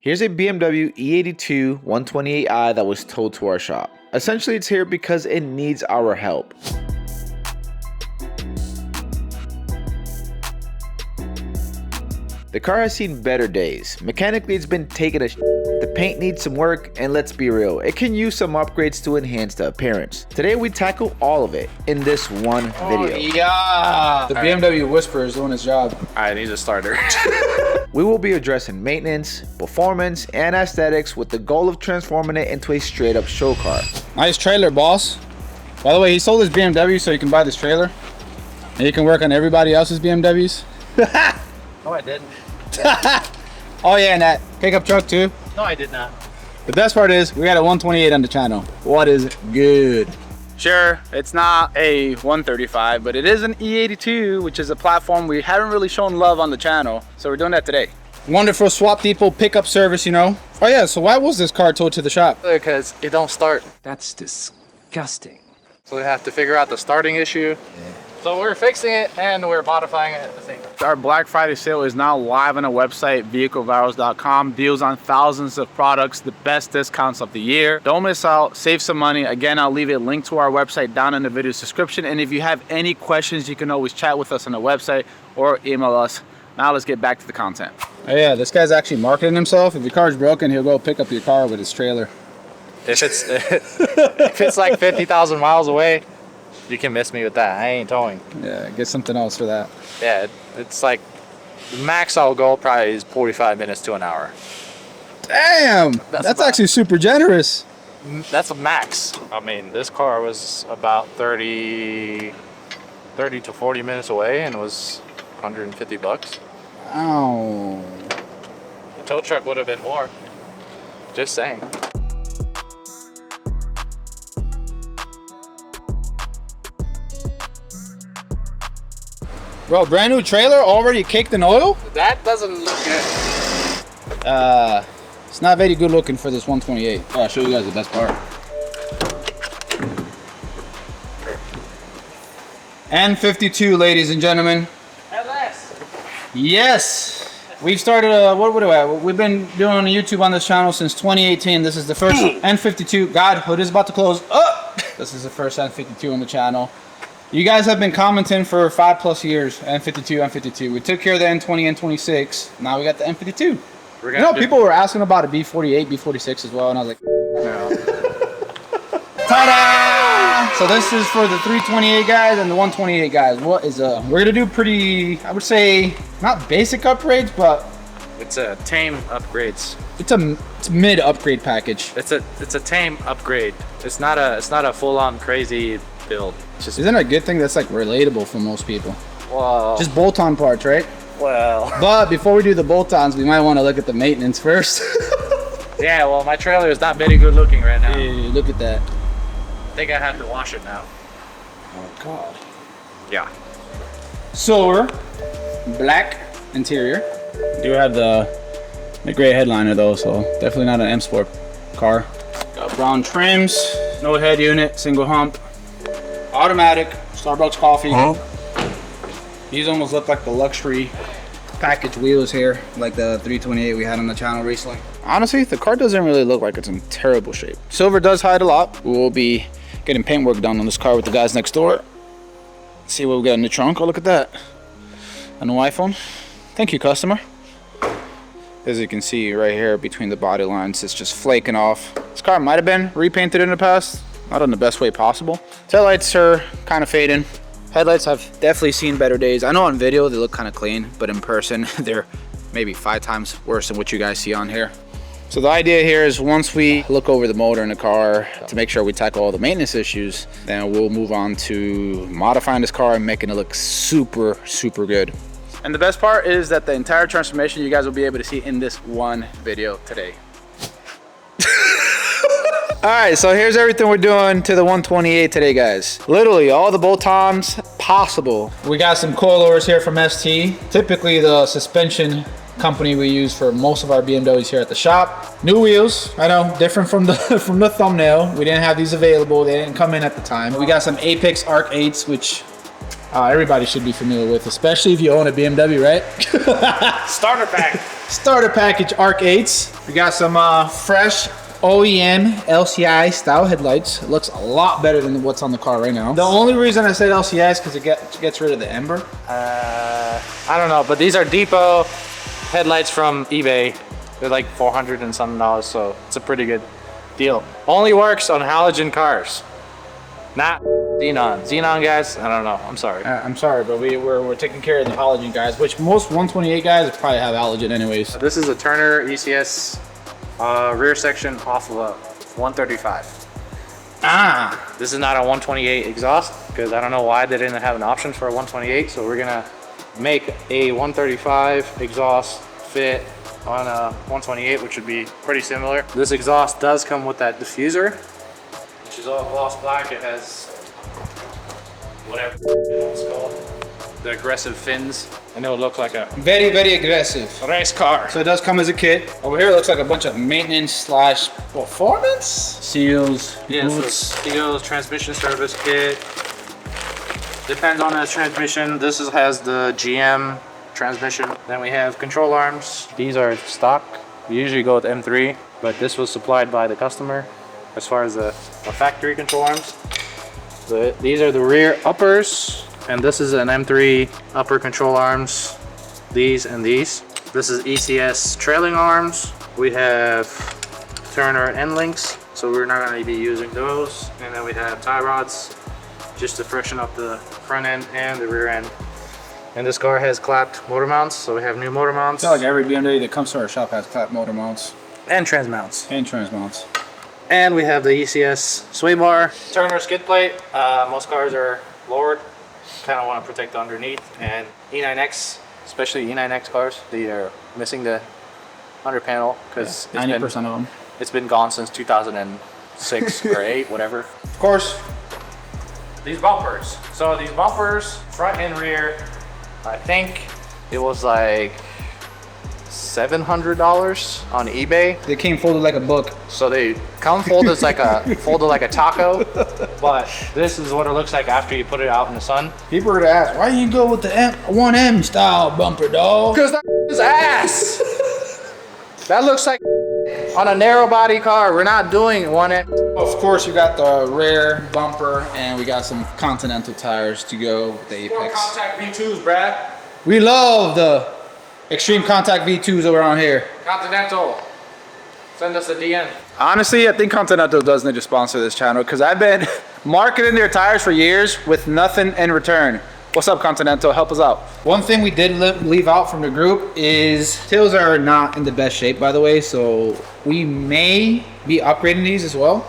Here's a BMW E82 128i that was towed to our shop. Essentially, it's here because it needs our help. The car has seen better days. Mechanically, it's been taking a the paint needs some work, and let's be real, it can use some upgrades to enhance the appearance. Today, we tackle all of it in this one video. Yeah! The BMW Whisperer is doing his job. I need a starter. We will be addressing maintenance, performance, and aesthetics with the goal of transforming it into a straight-up show car. Nice trailer, boss. By the way, he sold his BMW so you can buy this trailer. And you can work on everybody else's BMWs. No, I didn't. Oh yeah, and that pickup truck too. No, I did not. The best part is we got a 128 on the channel. What is good? Sure, it's not a 135, but it is an E82, which is a platform we haven't really shown love on the channel. So we're doing that today. Wonderful swap depot pickup service, you know. Oh yeah, so why was this car towed to the shop? Because it don't start. That's disgusting. So we have to figure out the starting issue. So we're fixing it and we're modifying it at the same time. Our Black Friday sale is now live on our website, vehiclevirals.com. Deals on thousands of products, the best discounts of the year. Don't miss out, save some money. Again, I'll leave a link to our website down in the video's description. And if you have any questions, you can always chat with us on the website or email us. Now let's get back to the content. Oh yeah, this guy's actually marketing himself. If your car's broken, he'll go pick up your car with his trailer. If it's like 50,000 miles away, you can miss me with that. I ain't towing. Yeah, get something else for that. Yeah, it's like the max I'll go probably is 45 minutes to an hour. Damn, that's actually super generous. That's a max. I mean, this car was about 30 to 40 minutes away and it was 150 bucks. Oh. The tow truck would have been more. Just saying. Bro, brand new trailer already caked in oil? That doesn't look good. It's not very good looking for this 128. Oh, I'll show you guys the best part. N52, ladies and gentlemen. Yes. We've started we've been doing YouTube on this channel since 2018. This is the first N52. God, hood is about to close. Oh! This is the first N52 on the channel. You guys have been commenting for 5+ years, N52. We took care of the N20, N26. Now we got the N52. You know, people were asking about a B48, B46 as well, and I was like, no. Ta-da! So this is for the 328 guys and the 128 guys. What is we're gonna do pretty, I would say, not basic upgrades, but It's a tame upgrades. it's a mid upgrade package. It's a tame upgrade. It's not a full-on crazy build. It's just, Isn't it a good thing that's like relatable for most people? well, Just bolt-on parts, right? well. But before we do the bolt-ons, we might want to look at the maintenance first. Yeah, well, my trailer is not very good looking right now. Hey, look at that. I think I have to wash it now. Oh God. Yeah. Silver, black interior. Do have the gray headliner though, so definitely not an M Sport car. Got brown trims, no head unit, single hump, automatic, Starbucks coffee. These almost look like the luxury package wheels here, like the 328 we had on the channel recently. Honestly, the car doesn't really look like it's in terrible shape. Silver does hide a lot. We will be getting paint work done on this car with the guys next door. Let's see what we got in the trunk. Oh, look at that. A new iPhone. Thank you, customer. As you can see right here between the body lines, it's just flaking off. This car might have been repainted in the past, not in the best way possible. Taillights are kind of fading. Headlights have definitely seen better days. I know on video they look kind of clean, but in person they're maybe 5 times worse than what you guys see on here. So the idea here is once we look over the motor in the car to make sure we tackle all the maintenance issues, then we'll move on to modifying this car and making it look super good. And the best part is that the entire transformation you guys will be able to see in this one video today. All right, so here's everything we're doing to the 128 today, guys. Literally all the bolt-ons possible. We got some coilovers here from ST. Typically the suspension company we use for most of our BMWs here at the shop. New wheels, I know, different from the from the thumbnail. We didn't have these available. They didn't come in at the time. We got some Apex Arc 8s, which everybody should be familiar with, especially if you own a BMW, right? Starter pack. Starter package ARC 8s. We got some fresh OEM LCI style headlights. It looks a lot better than what's on the car right now. The only reason I said LCI is because it gets rid of the ember. I don't know, but these are depot headlights from eBay. They're like $400 and something, so it's a pretty good deal. Only works on halogen cars, not xenon. Xenon guys, I don't know. I'm sorry. I'm sorry, but we're taking care of the halogen guys, which most 128 guys probably have halogen anyways. This is a Turner ECS rear section off of a 135. This is not a 128 exhaust because I don't know why they didn't have an option for a 128. So we're gonna make a 135 exhaust fit on a 128, which would be pretty similar. This exhaust does come with that diffuser, which is all gloss black. It has whatever it's called, the aggressive fins, and it'll look like a Very, very aggressive race car. So it does come as a kit. Over here it looks like a bunch of maintenance slash performance. Seals, boots. Seals, transmission service kit. Depends on the transmission. This has the GM transmission. Then we have control arms. These are stock. We usually go with M3, but this was supplied by the customer as far as the factory control arms. These are the rear uppers, and this is an M3 upper control arms. These and these. This is ECS trailing arms. We have Turner end links, so we're not going to be using those. And then we have tie rods just to freshen up the front end and the rear end. And this car has clapped motor mounts, so we have new motor mounts. I feel like every BMW that comes to our shop has clapped motor mounts. And trans mounts. And trans mounts. And we have the ECS sway bar. Turner skid plate. Most cars are lowered. Kind of want to protect the underneath. And E9X, especially E9X cars, they are missing the under panel because 90% of them. It's been gone since 2006 or 8, whatever. Of course. These bumpers. So these bumpers, front and rear, I think it was like $700 on eBay. They came folded like a book. So they come folded like a taco, but this is what it looks like after you put it out in the sun. People are gonna ask, why do you go with the 1M style bumper, dog? Because that is ass. That looks like on a narrow body car. We're not doing 1M. Of course, you got the rear bumper, and we got some Continental tires to go with the Apex. Contact V2s, Brad. We love the Extreme Contact V2s around here. Continental. Send us a DM. Honestly, I think Continental does need to sponsor this channel because I've been marketing their tires for years with nothing in return. What's up, Continental? Help us out. One thing we did leave out from the group is tails are not in the best shape, by the way, so we may be upgrading these as well.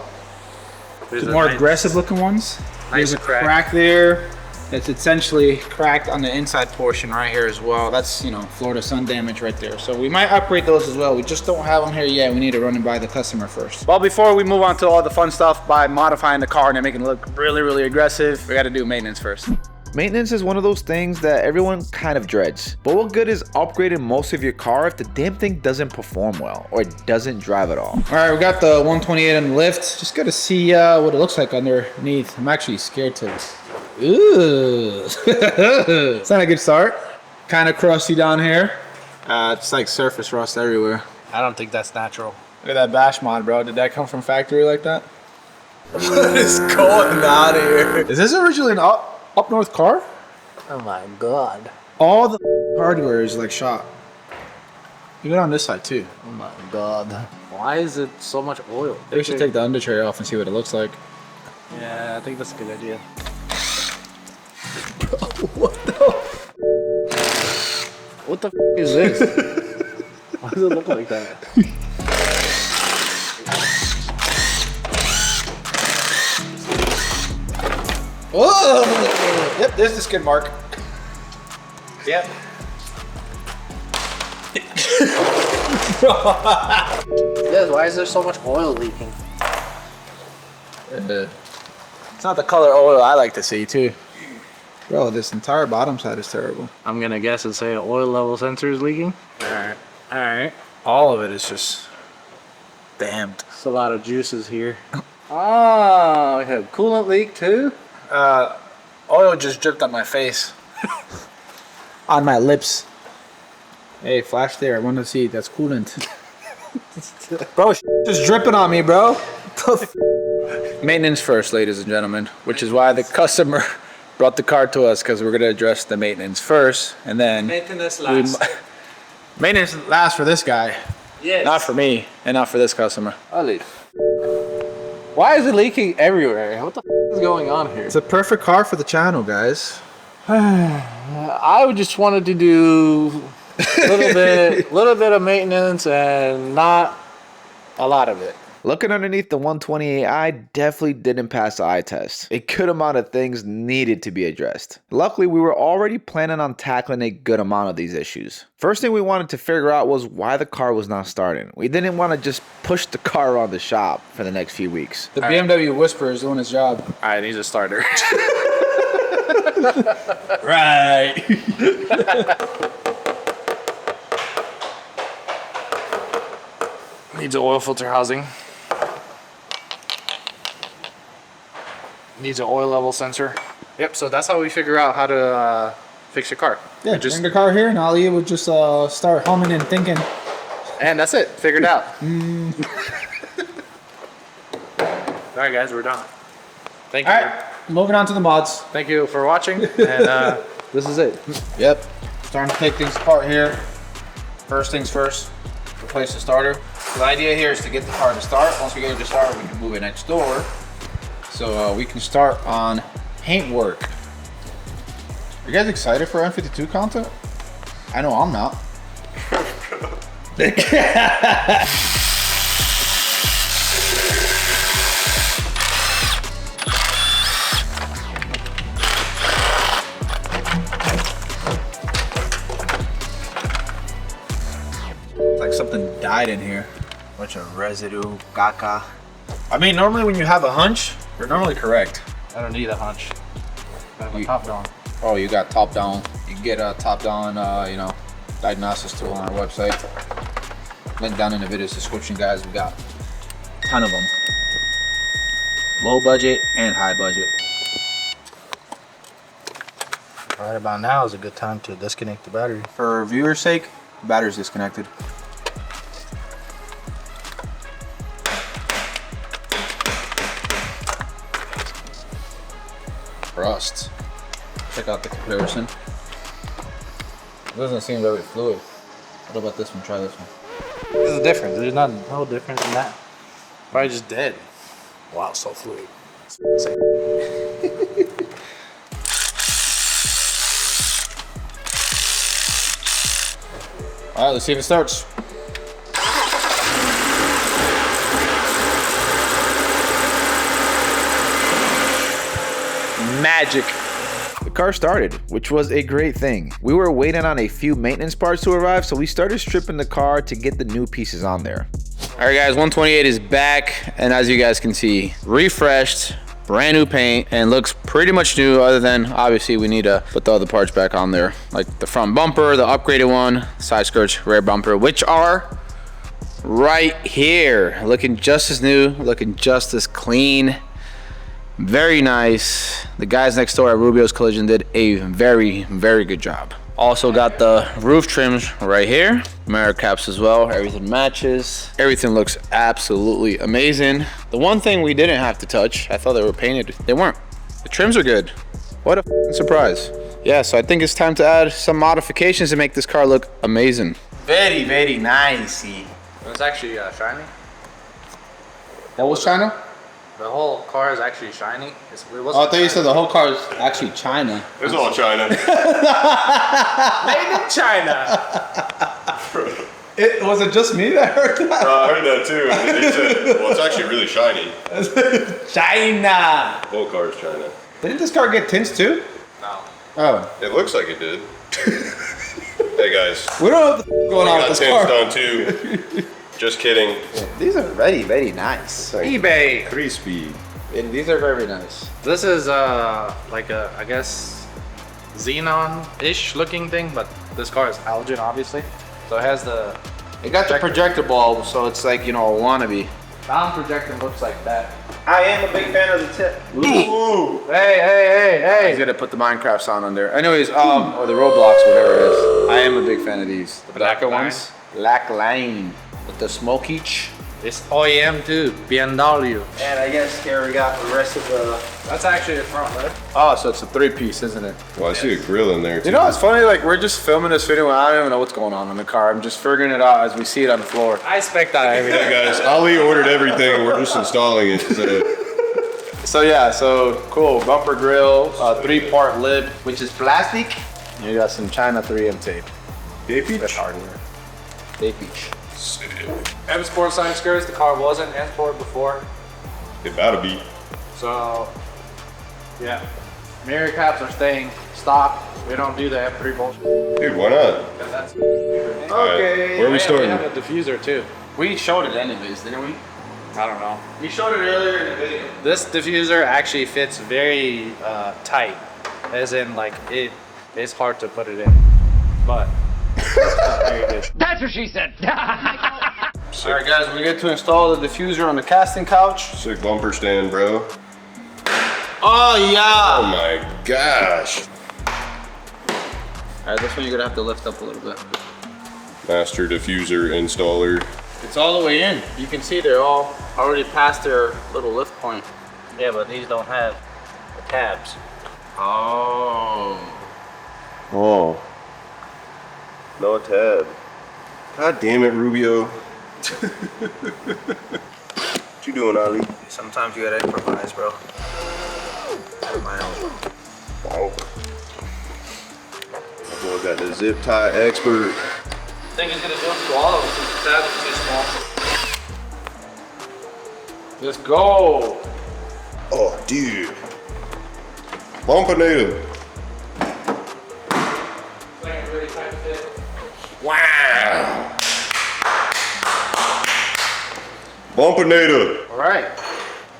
There's The more aggressive looking ones. There's a crack there. It's essentially cracked on the inside portion right here as well. That's, you know, Florida sun damage right there. So we might upgrade those as well. We just don't have them here yet. We need to run them by the customer first. Well, before we move on to all the fun stuff by modifying the car and making it look really, really aggressive, we got to do maintenance first. Maintenance is one of those things that everyone kind of dreads. But what good is upgrading most of your car if the damn thing doesn't perform well or it doesn't drive at all? All right, we got the 128 on the lift. Just got to see what it looks like underneath. I'm actually scared to. Ooh. It's not a good start. Kind of crusty down here. It's like surface rust everywhere. I don't think that's natural. Look at that bash mod, bro. Did that come from factory like that? What is going on here? Is this originally an up north car? Oh my god. All the hardware is like shot. Even on this side too. Oh my god. Why is it so much oil? We should take the under tray off and see what it looks like. Yeah, I think that's a good idea. What the f is this? Why does it look like that? Oh! Yep, there's the skid mark. Yep. Yes, why is there so much oil leaking? It's not the color oil I like to see too. Bro, this entire bottom side is terrible. I'm gonna guess and say oil level sensor is leaking. Alright. Alright. All of it is just damned. It's a lot of juices here. Ah, we have coolant leak too? Oil just dripped on my face. On my lips. Hey, flash there. I want to see. That's coolant. Bro, just dripping on me, bro. Maintenance first, ladies and gentlemen, which is why the customer brought the car to us, because we're going to address the maintenance first, and then Maintenance last. Maintenance last for this guy. Yes. not for me and not for this customer. I'll leave. Why is it leaking everywhere? What the is going on here? It's a perfect car for the channel, guys. I just wanted to do a little bit of maintenance and not a lot of it. Looking underneath the 128i definitely didn't pass the eye test. A good amount of things needed to be addressed. Luckily, we were already planning on tackling a good amount of these issues. First thing we wanted to figure out was why the car was not starting. We didn't want to just push the car around the shop for the next few weeks. The BMW Whisperer is doing his job. All right, needs a starter. Right. Needs an oil filter housing. Needs an oil level sensor. Yep, so that's how we figure out how to fix your car. Yeah, just, bring the car here, and Ali would just start humming and thinking. and that's it. Figured out. All right, guys, we're done. Thank you. All right, moving on to the mods. Thank you for watching, and this is it. Yep. Starting to take things apart here. First things first, replace the starter. The idea here is to get the car to start. Once we get it to start, we can move it next door. So we can start on paint work. Are you guys excited for M52 content? I know I'm not. Like something died in here. Bunch of residue, caca. I mean, normally when you have a hunch, you're normally correct. I don't need a hunch. I have a top down. Oh, you got top down. You can get a top down, diagnosis tool on our website. Link down in the video description, guys. We got a ton of them. Low budget and high budget. Right about now is a good time to disconnect the battery. For viewers' sake, the battery's disconnected. Rust. Check out the comparison. It doesn't seem very fluid. What about this one? Try this one. This is different. There's no difference in that. Probably just dead. Wow, so fluid. All right, let's see if it starts. Magic. The car started, which was a great thing. We were waiting on a few maintenance parts to arrive, so we started stripping the car to get the new pieces on there. All right, guys, 128 is back, and as you guys can see, refreshed, brand new paint, and looks pretty much new, other than obviously we need to put the other parts back on there, like the front bumper, the upgraded one, side skirts, rear bumper, which are right here, looking just as new, looking just as clean. Very nice. The guys next door at Rubio's Collision did a very, very good job. Also got the roof trims right here, mirror caps as well. Everything matches. Everything looks absolutely amazing. The one thing we didn't have to touch, I thought they were painted. They weren't. The trims are good. What a f***ing surprise. Yeah, so I think it's time to add some modifications to make this car look amazing. Very, very nice. It's actually shiny. That was China? The whole car is actually shiny. It wasn't Oh, I thought you said the whole car is actually China. It's all China. made in China. Was it just me that heard that? I heard that too. And they said, well, it's actually really shiny. China. The whole car is China. Didn't this car get tints too? No. Oh. It looks like it did. Hey guys, We don't know what the f going on got with this tints car. done too. Just kidding. These are very, very nice. eBay. 3-speed. And these are very nice. This is like a, I guess, xenon-ish looking thing, but this car is halogen, obviously. So it has the It got the projector bulb, so it's like, you know, a wannabe. non-projector looks like that. I am a big fan of the tip. Hey, hey, hey, He's hey. gonna put the Minecraft sound on there. Anyways, or the Roblox, whatever it is. I I am a big fan of these. The Black blacker line. ones. Black line with the smoke each. It's OEM too, BMW. And I guess here we got the rest of the. That's actually the front, right? Oh, so it's a 3-piece, isn't it? Well, I see a grill in there too. You know, it's funny. Like we're just filming this video, and I don't even know what's going on in the car. I'm just figuring it out as we see it on the floor. I expect that every Hey day. guys, Ali ordered everything. We're just installing it. So yeah, so cool. Bumper grill, 3-part lid, which is plastic. You got some China 3M tape. That's hardware. They peach. M Sport side skirts. The car wasn't M Sport before, It better be. so yeah. Mirror caps are staying stock. We don't do the M3 bullshit. Dude, why not? That's Okay. Where are we We starting? have a diffuser too. We showed it anyways, didn't we? I don't know. We showed it earlier in the video. This diffuser actually fits very tight, as in like it's hard to put it in, but it's not very good. That's what she said. All right, guys, we get to install the diffuser on the casting couch. Sick bumper stand, bro. Oh yeah! Oh my gosh. All right, this one you're gonna have to lift up a little bit. Master diffuser installer. It's all the way in. You can see they're all already past their little lift point. Yeah, but these don't have the tabs. Oh. Oh. No tab. God damn it, Rubio. What you doing, Ali? Sometimes you gotta improvise, bro. Wow. My boy got the zip tie expert. I think it's gonna do it to all of us. The tab is too small. Let's go. Oh, dude. Bumpinator. It's like a really tight fit. Wow. Bumpinator. All right.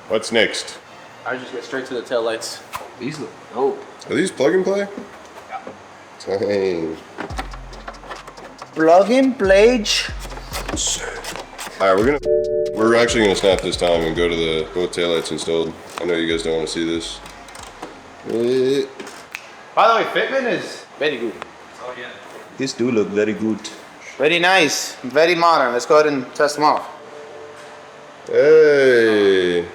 What's next? I just get straight to the taillights. These look dope. Are these plug and play? Dang. Plug and play. All right, we're actually gonna snap this time and go to the both taillights installed. I know you guys don't want to see this. By the way, fitment is very good. Oh yeah. This do look very good. Very nice. Very modern. Let's go ahead and test them off. Hey.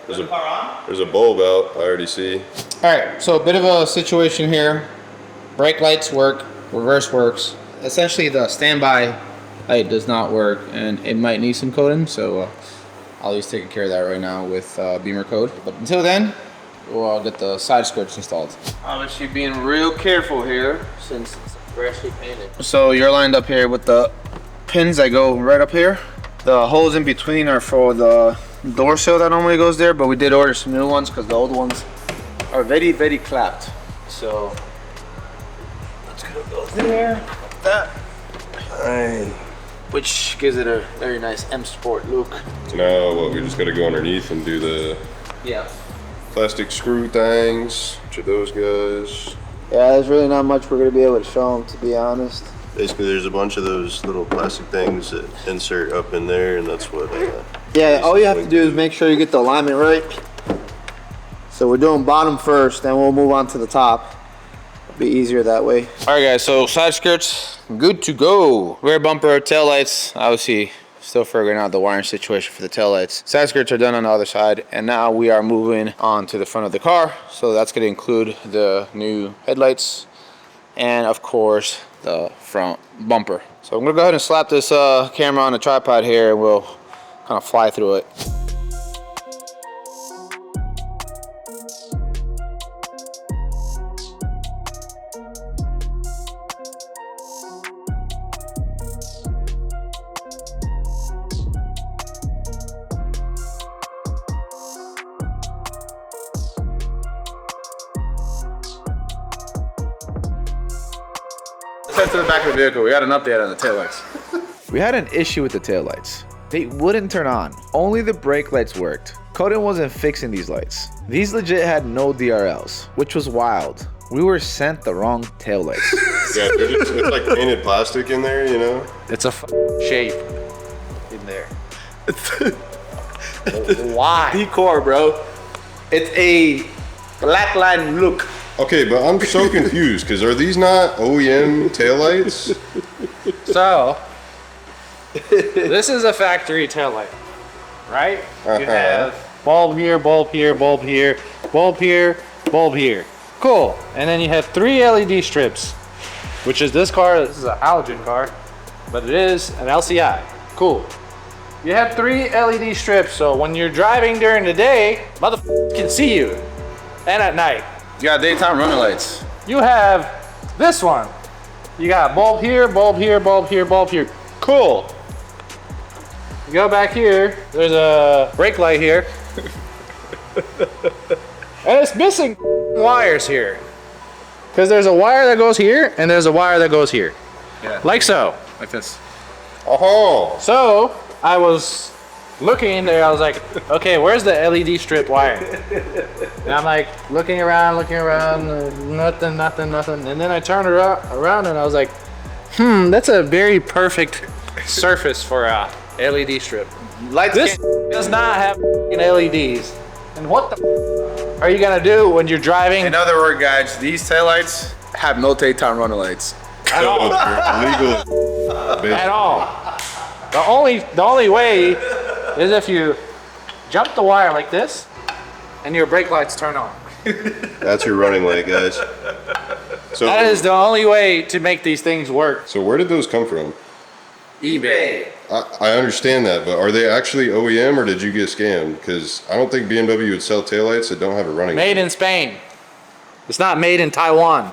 There's a bulb out, I already see. All right, so a bit of a situation here. Brake lights work, reverse works. Essentially the standby light does not work and it might need some coating, so Ollie's taking care of that right now with Beamer Code. But until then, we'll get the side skirts installed. Obviously being real careful here since it's freshly painted. So you're lined up here with the pins that go right up here. The holes in between are for the door sill that normally goes there, but we did order some new ones because the old ones are very, very clapped. So that's gonna go there, like that. Fine. Which gives it a very nice M Sport look. So now what, we just gotta go underneath and do the Yeah. plastic screw things. Which are those guys? Yeah, there's really not much we're gonna be able to show them, to be honest. Basically, there's a bunch of those little plastic things that insert up in there, and that's what. Yeah, all you have to do is make sure you get the alignment right. So we're doing bottom first, then we'll move on to the top. It'll be easier that way. All right, guys, so side skirts, good to go. Rear bumper, tail lights, obviously still figuring out the wiring situation for the tail lights. Side skirts are done on the other side, and now we are moving on to the front of the car. So that's gonna include the new headlights and of course the front bumper. So I'm gonna go ahead and slap this camera on a tripod here and we'll kind of fly through it. Let's head to the back of the vehicle. We got an update on the taillights. We had an issue with the taillights. They wouldn't turn on. Only the brake lights worked. Coden wasn't fixing these lights. These legit had no DRLs, which was wild. We were sent the wrong taillights. Yeah, it's like painted plastic in there, you know? It's a shape in there. Why? Decor, bro. It's a black line look. Okay, but I'm so confused because are these not OEM taillights? So, this is a factory taillight, right? You have bulb here, bulb here, bulb here, bulb here, bulb here. Cool. And then you have 3 LED strips, which is this car. This is a halogen car, but it is an LCI. Cool. You have 3 LED strips, so when you're driving during the day, motherfuckers can see you. And at night. You got daytime running lights. You have this one. You got bulb here, bulb here, bulb here, bulb here. Cool. You go back here, there's a brake light here. And it's missing wires here. Because there's a wire that goes here, and there's a wire that goes here. Yeah. Like so. Like this. Oh, So, I was looking there, I was like, okay, where's the LED strip wire? And I'm like, looking around, nothing. And then I turned around and I was like, that's a very perfect surface for a LED strip. Lights This does not have LEDs. And what the are you gonna do when you're driving? In other words, guys, these taillights have no daytime running lights. At all. legal. At all. The only way is if you jump the wire like this and your brake lights turn on. That's your running light, guys. So That is the only way to make these things work. So where did those come from? eBay. I understand that, but are they actually OEM or did you get scammed? Because I don't think BMW would sell taillights that don't have a running Made in Spain. It's not made in Taiwan.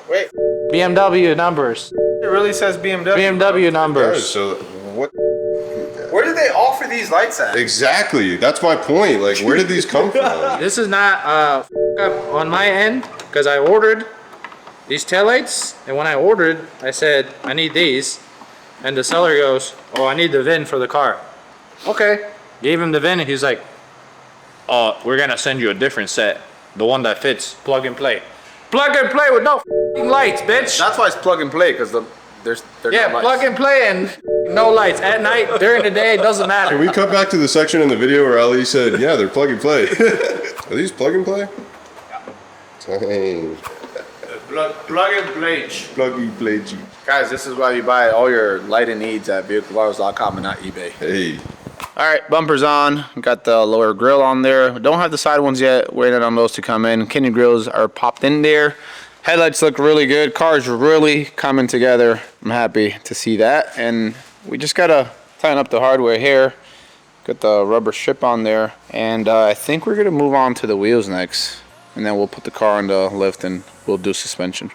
Wait, BMW numbers. it really says BMW. BMW Guys, numbers. so what? Where did they offer these lights at? Exactly. That's my point. Like, where did these come from? This is not up on my end because I ordered these taillights, and when I ordered, I said I need these, and the seller goes, "Oh, I need the VIN for the car." Okay, gave him the VIN, and he's like, "We're gonna send you a different set, the one that fits plug and play." Plug and play with no f***ing lights, bitch. That's why it's plug and play, because they're Yeah, not lights. plug and play and no lights at night. During the day, it doesn't matter. Can we cut back to the section in the video where Ali said, yeah, they're plug and play. Are these plug and play? Dang. Plug and play. Plug and play. Guys, this is why you buy all your lighting needs at vehiclevirals.com and not eBay. Hey. All right, bumpers on. Got the lower grill on there. Don't have the side ones yet. Waiting on those to come in. Kidney grills are popped in there. Headlights look really good. Car's really coming together. I'm happy to see that. And we just gotta tighten up the hardware here. Got the rubber strip on there. And I think we're gonna move on to the wheels next. And then we'll put the car on the lift and we'll do suspension.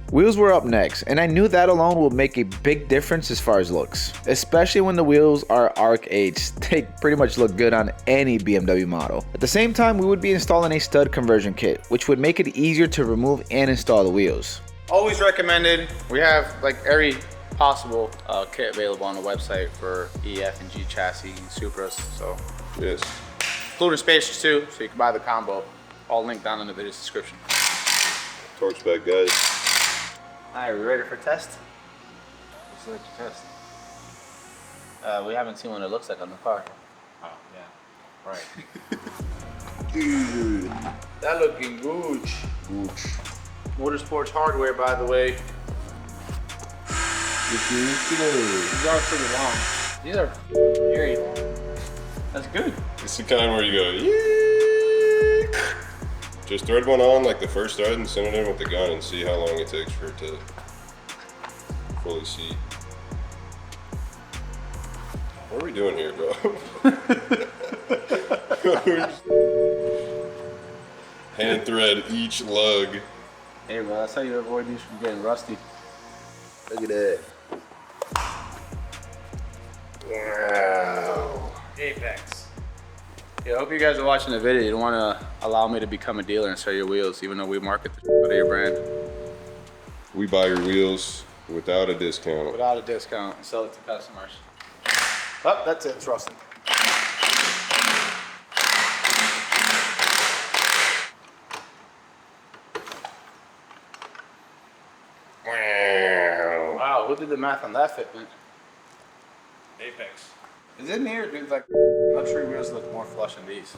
Wheels were up next, and I knew that alone will make a big difference as far as looks, especially when the wheels are ARC 8s. They pretty much look good on any BMW model. At the same time, we would be installing a stud conversion kit, which would make it easier to remove and install the wheels. Always recommended. We have like every possible kit available on the website for EF and G chassis and Supras. So Yes. including spacers too, so you can buy the combo. All linked down in the video description. Torch back, guys. Alright, we ready for test? Let's let you test. We haven't seen what it looks like on the car. Oh, yeah. Right. Dude, that looking gooch. Motorsports hardware, by the way. These are pretty long. These are very long. That's good. It's the kind where you go, yeah. Just thread one on like the first thread and send it in with the gun and see how long it takes for it to fully seat. What are we doing here, bro? Hand thread each lug. Hey, bro, that's how you avoid these from getting rusty. Look at that. Wow. Apex. Yeah, I hope you guys are watching the video. You don't want to allow me to become a dealer and sell your wheels, even though we market the shit out of your brand. We buy your wheels without a discount. Without a discount and sell it to customers. Oh, that's it. It's rusting. Wow. Wow, who did the math on that fitment? Apex. Is it near? Dude, like luxury wheels look more flush than these.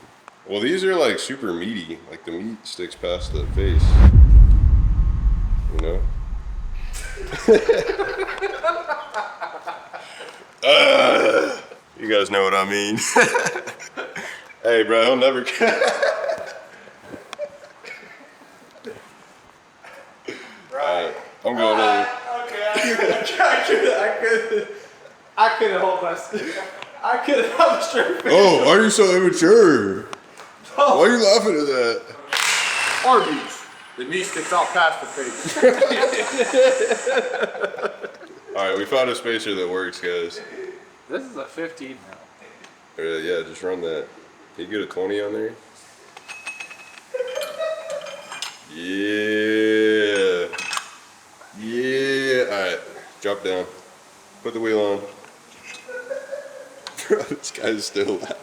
Well, these are like super meaty. Like the meat sticks past the face. You know? You guys know what I mean. Hey, bro, he'll never. Right. I'm going over. I couldn't hold myself. I couldn't have a straight face. Oh, why are you so immature? Why are you laughing at that? Arby's. The meat sticks out past the face. Alright, we found a spacer that works, guys. This is a 15 now. Yeah, just run that. Can you get a 20 on there? Yeah. Yeah. Alright, drop down. Put the wheel on. Bro, this guy's still laughing.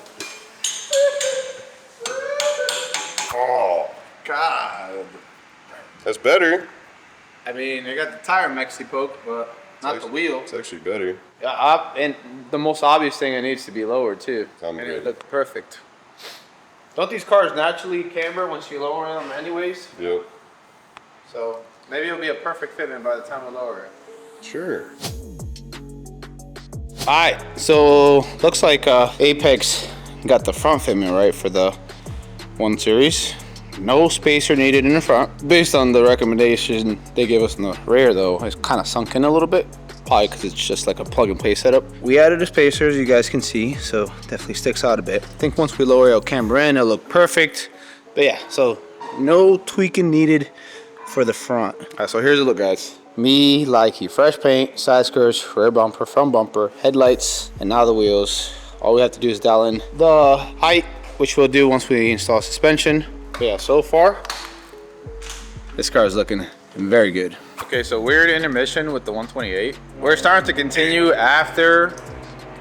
Oh, God. That's better. I mean, you got the tire maxi poke, but not the wheel. It's actually better. Yeah, and the most obvious thing, it needs to be lowered too. I'm and ready. it looked perfect. Don't these cars naturally camber once you lower them anyways? Yep. So maybe it'll be a perfect fitment by the time we lower it. Sure. Alright, so looks like Apex got the front fitment right for the 1 Series. No spacer needed in the front. Based on the recommendation they gave us in the rear though, it's kind of sunk in a little bit. Probably because it's just like a plug and play setup. We added a spacer as you guys can see, so definitely sticks out a bit. I think once we lower it, camber in, it'll look perfect. But yeah, so no tweaking needed for the front. Alright, so here's the look, guys. Me likey, fresh paint, side skirts, rear bumper, front bumper, headlights, and now the wheels. All we have to do is dial in the height, which we'll do once we install suspension. But yeah, so far, this car is looking very good. Okay, so weird intermission with the 128. We're starting to continue after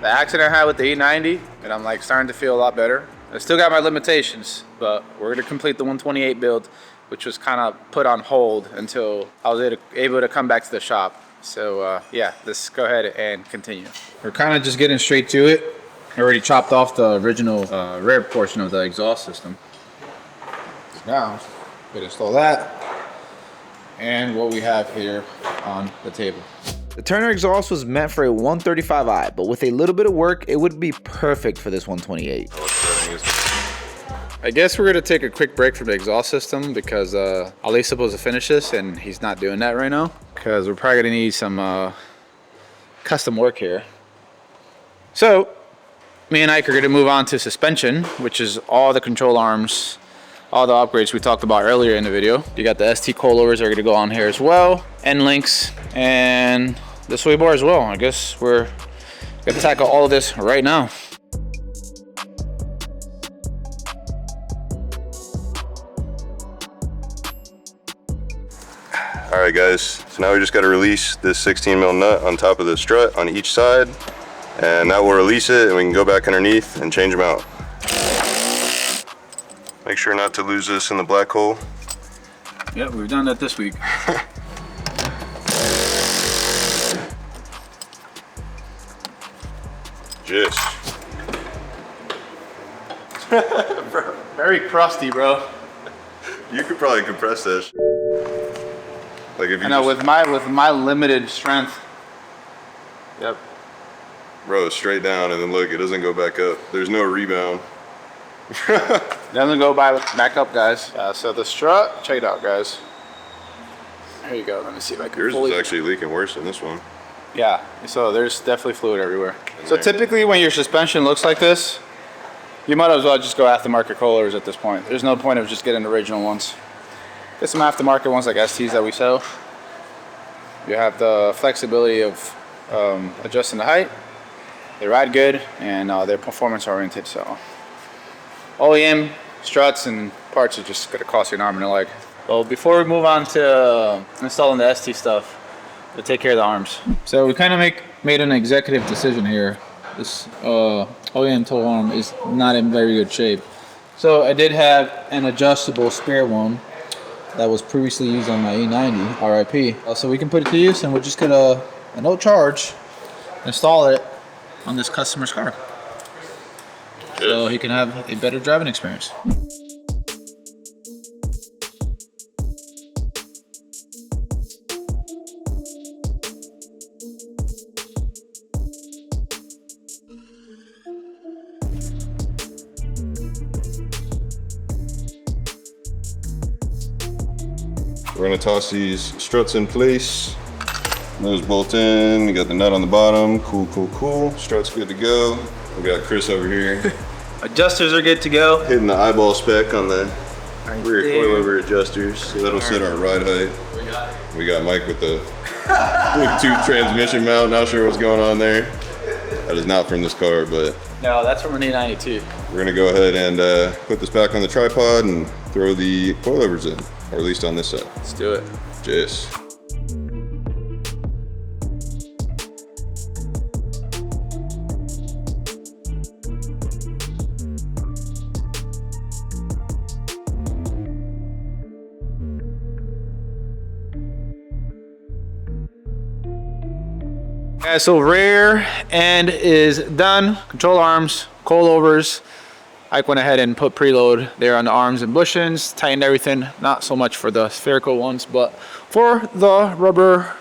the accident I had with the 890, and I'm like starting to feel a lot better. I still got my limitations, but we're gonna complete the 128 build, which was kind of put on hold until I was able to come back to the shop. So yeah, let's go ahead and continue. We're kind of just getting straight to it. I already chopped off the original rear portion of the exhaust system. Now, we install that and what we have here on the table. The Turner exhaust was meant for a 135i, but with a little bit of work, it would be perfect for this 128. I guess we're gonna take a quick break from the exhaust system because Ali's supposed to finish this and he's not doing that right now because we're probably gonna need some custom work here. So me and Ike are gonna move on to suspension, which is all the control arms, all the upgrades we talked about earlier in the video. You got the ST coilovers are gonna go on here as well, end links, and the sway bar as well. I guess we're gonna tackle all of this right now. All right, guys, so now we just got to release this 16 mil nut on top of the strut on each side, and that will release it and we can go back underneath and change them out. Make sure not to lose this in the black hole. Yep, we've done that this week. Just. Very crusty, bro. You could probably compress this. Like if you I know just, with my limited strength. Yep. bro, straight down and then look, it doesn't go back up. There's no rebound. Doesn't go back up, guys. So the strut, check it out, guys. Here you go. Let me see if I can Yours fully. is actually leaking worse than this one. Yeah. So there's definitely fluid everywhere. So typically, when your suspension looks like this, you might as well just go aftermarket coilovers at this point. There's no point of just getting the original ones. Get some aftermarket ones like STs that we sell. You have the flexibility of adjusting the height. They ride good and they're performance oriented. So OEM struts and parts are just gonna cost you an arm and a leg. Well, before we move on to installing the ST stuff, we'll take care of the arms. So we kind of made an executive decision here. This OEM toe arm is not in very good shape. So I did have an adjustable spare one that was previously used on my 890 RIP. So we can put it to use and we'll just get a no charge, install it on this customer's car. so he can have a better driving experience. We're gonna toss these struts in place. Those bolt in, you got the nut on the bottom. Cool, cool, cool. Struts good to go. We got Chris over here. Adjusters are good to go. Hitting the eyeball spec on the rear coilover adjusters. So that'll set our ride height. We got Mike with the Bluetooth transmission mount. Not sure what's going on there. That is not from this car, but No, that's from an E92. we're gonna go ahead and put this back on the tripod and throw the coilovers in, or at least on this side. Let's do it. Yes. Okay, so rear end is done. Control arms, coilovers. Ike went ahead and put preload there on the arms and bushings, tightened everything. Not so much for the spherical ones, but for the rubber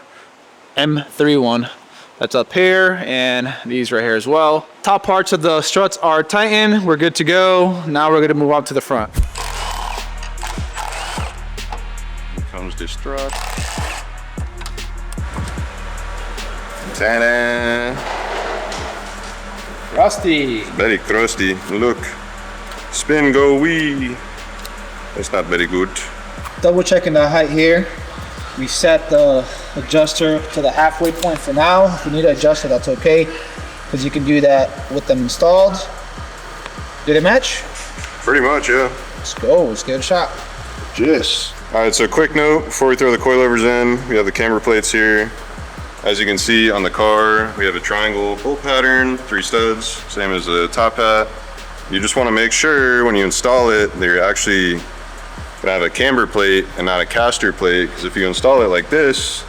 M3 one that's up here, and these right here as well. Top parts of the struts are tightened. We're good to go. Now we're gonna move up to the front. Here comes the strut. Ta-da! Rusty. Very crusty. Look. Spin, go, wee. That's not very good. Double checking the height here. We set the adjuster to the halfway point for now. If you need to adjust it, that's okay, because you can do that with them installed. Did it match? Pretty much, yeah. Let's go. Let's give it a shot. Yes. All right, so quick note before we throw the coilovers in, we have the camber plates here. As you can see on the car, we have a triangle bolt pattern, 3 studs, same as the top hat. You just want to make sure when you install it that you're actually gonna have a camber plate and not a caster plate, because if you install it like this,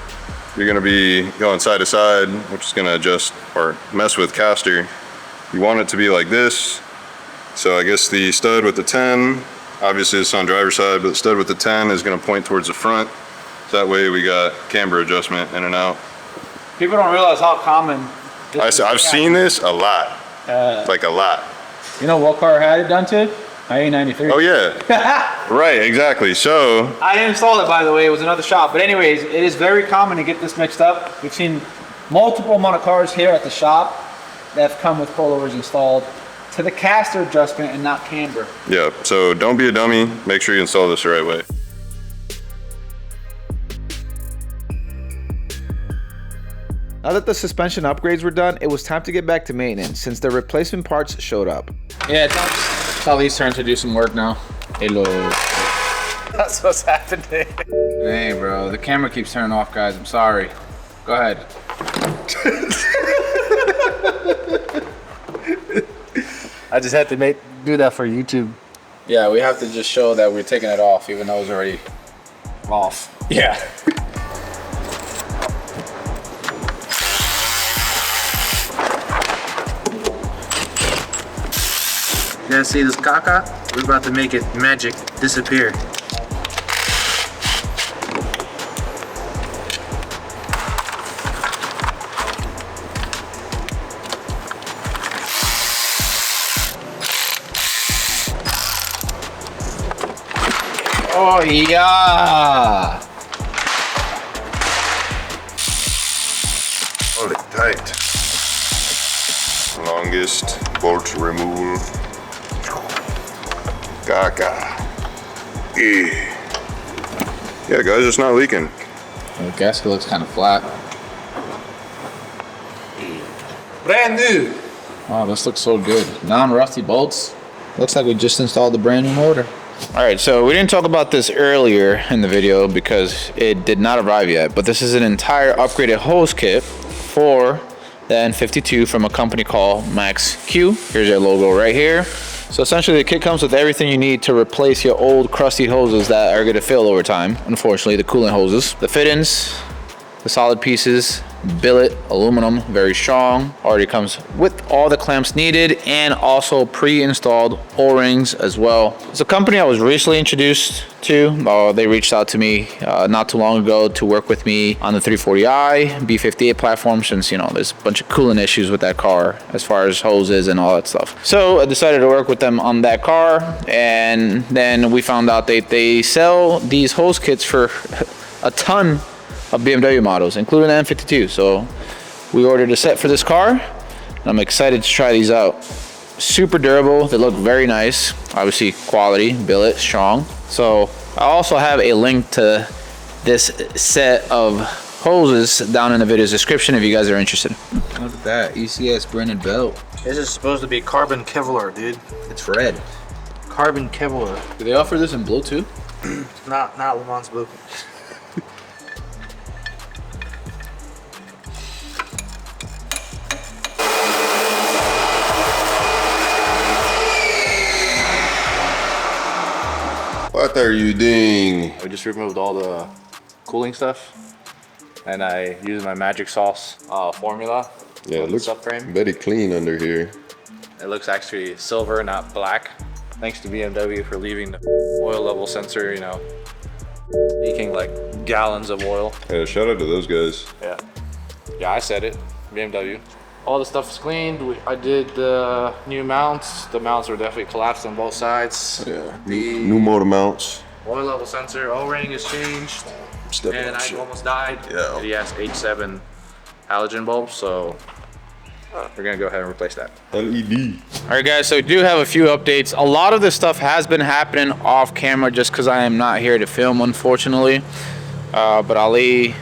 you're gonna be going side to side, which is gonna adjust or mess with caster. You want it to be like this. So I guess the stud with the 10, obviously it's on driver's side, but the stud with the 10 is gonna point towards the front. So that way we got camber adjustment in and out. People don't realize how common this is. I've seen this a lot, like a lot. You know what car had it done to? My A93. Oh yeah, right, exactly. So I didn't install it, by the way. It was another shop. But anyways, it is very common to get this mixed up. We've seen multiple amount of cars here at the shop that have come with coilovers installed to the caster adjustment and not camber. yeah, so don't be a dummy. Make sure you install this the right way. Now that the suspension upgrades were done, it was time to get back to maintenance since the replacement parts showed up. Yeah, it's Ali's turn to do some work now. Hello. That's what's happening. Hey, bro. The camera keeps turning off, guys. I'm sorry. Go ahead. I just had to do that for YouTube. Yeah, we have to just show that we're taking it off, even though it's already off. Yeah. You guys see this caca? We're about to make it magic disappear. Oh, yeah. Hold it tight. Longest bolt removal. Gaga. Yeah, guys, it's not leaking. The gasket looks kind of flat. Brand new. Wow, this looks so good. Non-rusty bolts. Looks like we just installed the brand new motor. All right, so we didn't talk about this earlier in the video because it did not arrive yet, but this is an entire upgraded hose kit for the N52 from a company called Max Q. Here's their logo right here. So essentially the kit comes with everything you need to replace your old crusty hoses that are gonna fail over time. Unfortunately, the coolant hoses, the fittings, the solid pieces, billet aluminum, very strong. Already comes with all the clamps needed and also pre-installed O-rings as well. It's a company I was recently introduced to. They reached out to me not too long ago to work with me on the 340i B58 platform, since you know there's a bunch of cooling issues with that car as far as hoses and all that stuff. So I decided to work with them on that car, and then we found out they sell these hose kits for a ton of BMW models, including the M52. So we ordered a set for this car, and I'm excited to try these out. Super durable, they look very nice. Obviously quality, billet, strong. So I also have a link to this set of hoses down in the video's description if you guys are interested. Look at that, ECS branded belt. This is supposed to be carbon Kevlar, dude. It's red. Carbon Kevlar. Do they offer this in blue too? Not Le Mans blue. What are you doing? I just removed all the cooling stuff, and I used my magic sauce formula. Yeah, it looks subframe. very clean under here. It looks actually silver, not black. Thanks to BMW for leaving the oil level sensor, you know, leaking like gallons of oil. Yeah, shout out to those guys. Yeah, I said it. BMW. All the stuff is cleaned. I did the new mounts. The mounts were definitely collapsed on both sides. Yeah, new motor mounts. Oil level sensor, O-ring is changed. Stepping And on I shit. almost died. Yeah. He has H7 halogen bulbs, so we're gonna go ahead and replace that. LED. All right, guys, so we do have a few updates. A lot of this stuff has been happening off camera just because I am not here to film, unfortunately. But Ali,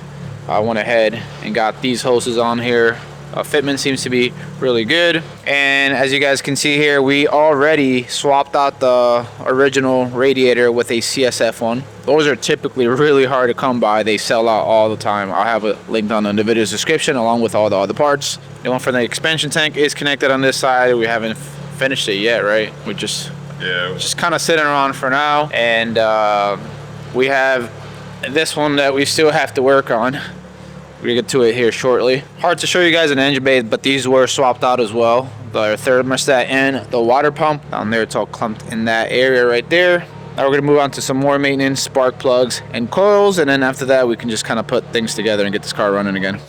I went ahead and got these hoses on here. Fitment seems to be really good. And as you guys can see here, we already swapped out the original radiator with a CSF one. Those are typically really hard to come by. They sell out all the time. I'll have it linked on in the video's description along with all the other parts. The one for the expansion tank is connected on this side. We haven't finished it yet, right? We're just kind of sitting around for now. And we have this one that we still have to work on. We'll get to it here shortly. Hard to show you guys an engine bay, but these were swapped out as well. The thermostat and the water pump. Down there, it's all clumped in that area right there. Now we're gonna move on to some more maintenance, spark plugs and coils, and then after that, we can just kind of put things together and get this car running again.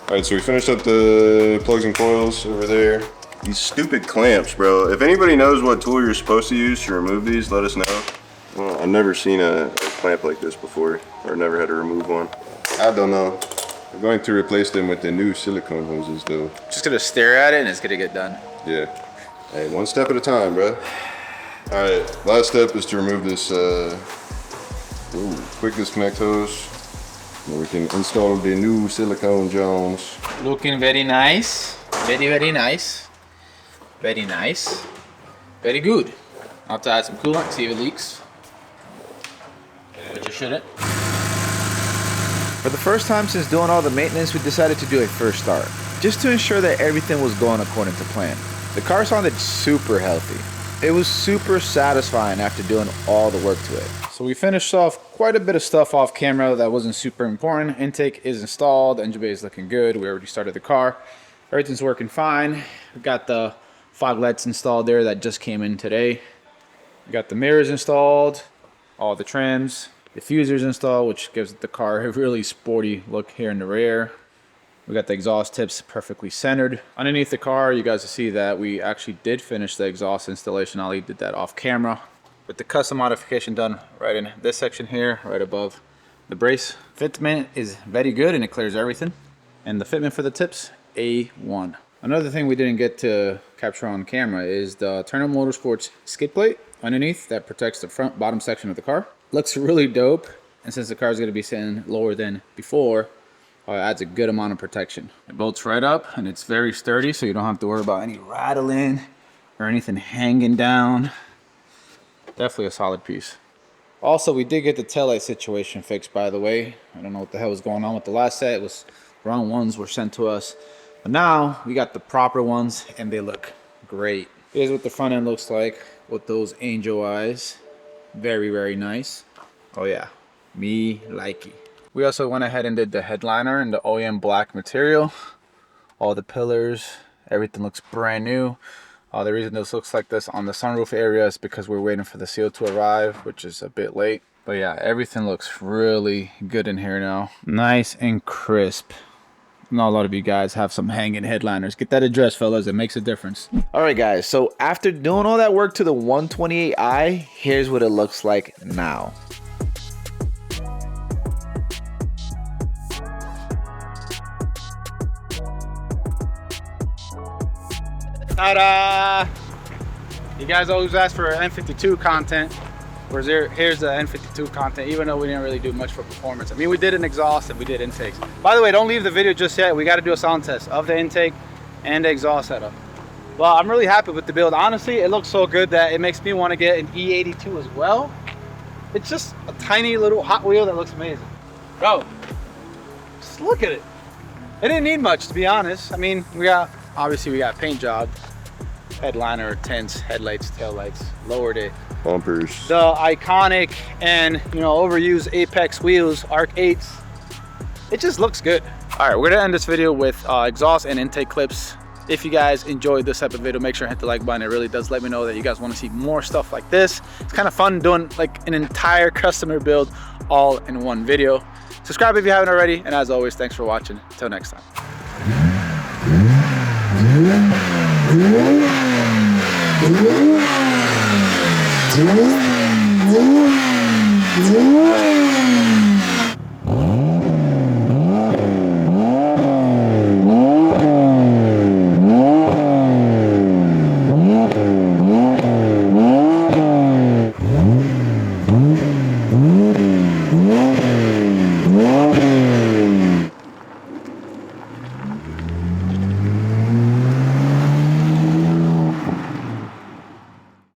All right, so we finished up the plugs and coils over there. These stupid clamps, bro. If anybody knows what tool you're supposed to use to remove these, let us know. Well, I've never seen a clamp like this before, or never had to remove one. I don't know. I'm going to replace them with the new silicone hoses, though. Just gonna stare at it and it's gonna get done. Yeah. Hey, one step at a time, bro. All right, last step is to remove this quick disconnect hose. And we can install the new silicone Jones. Looking very nice. Very, very nice. Very nice. Very good. I'll have to add some coolant, see if it leaks. But you shouldn't. For the first time since doing all the maintenance, we decided to do a first start, just to ensure that everything was going according to plan. The car sounded super healthy. It was super satisfying after doing all the work to it. So we finished off quite a bit of stuff off camera that wasn't super important. Intake is installed, engine bay is looking good. We already started the car. Everything's working fine. We got the fog lights installed there that just came in today. We got the mirrors installed, all the trims, diffusers installed, which gives the car a really sporty look here in the rear. We got the exhaust tips perfectly centered. Underneath the car, you guys will see that we actually did finish the exhaust installation. Ali did that off camera. With the custom modification done right in this section here, right above the brace. Fitment is very good and it clears everything. And the fitment for the tips, A1. Another thing we didn't get to capture on camera is the Turner Motorsports skid plate underneath that protects the front bottom section of the car. Looks really dope. And since the car is going to be sitting lower than before, it adds a good amount of protection. It bolts right up and it's very sturdy, so you don't have to worry about any rattling or anything hanging down. Definitely a solid piece. Also, we did get the taillight situation fixed, by the way. I don't know what the hell was going on with the last set. It was the wrong ones were sent to us. But now we got the proper ones and they look great. Here's what the front end looks like with those angel eyes. Very, very nice. Oh yeah, me likey. We also went ahead and did the headliner in the OEM black material. All the pillars, everything looks brand new. The reason this looks like this on the sunroof area is because we're waiting for the seal to arrive, which is a bit late. But yeah, everything looks really good in here now. Nice and crisp. I know a lot of you guys have some hanging headliners. Get that addressed, fellas. It makes a difference. All right, guys. So after doing all that work to the 128i, here's what it looks like now. Ta-da! You guys always ask for N52 content. Here's the N52 content, even though we didn't really do much for performance. I mean, we did an exhaust and we did intakes. By the way, don't leave the video just yet. We got to do a sound test of the intake and the exhaust setup. Well, I'm really happy with the build. Honestly, it looks so good that it makes me want to get an E82 as well. It's just a tiny little Hot Wheel that looks amazing. Bro, just look at it. It didn't need much, to be honest. I mean, obviously we got paint job, headliner, tints, headlights, taillights, lowered it. Bumpers. The iconic and, you know, overused Apex wheels, Arc 8s. It just looks good. All right, we're gonna end this video with exhaust and intake clips. If you guys enjoyed this type of video, make sure to hit the like button. It really does let me know that you guys want to see more stuff like this. It's kind of fun doing like an entire customer build all in one video. Subscribe if you haven't already, and as always, thanks for watching. Until next time.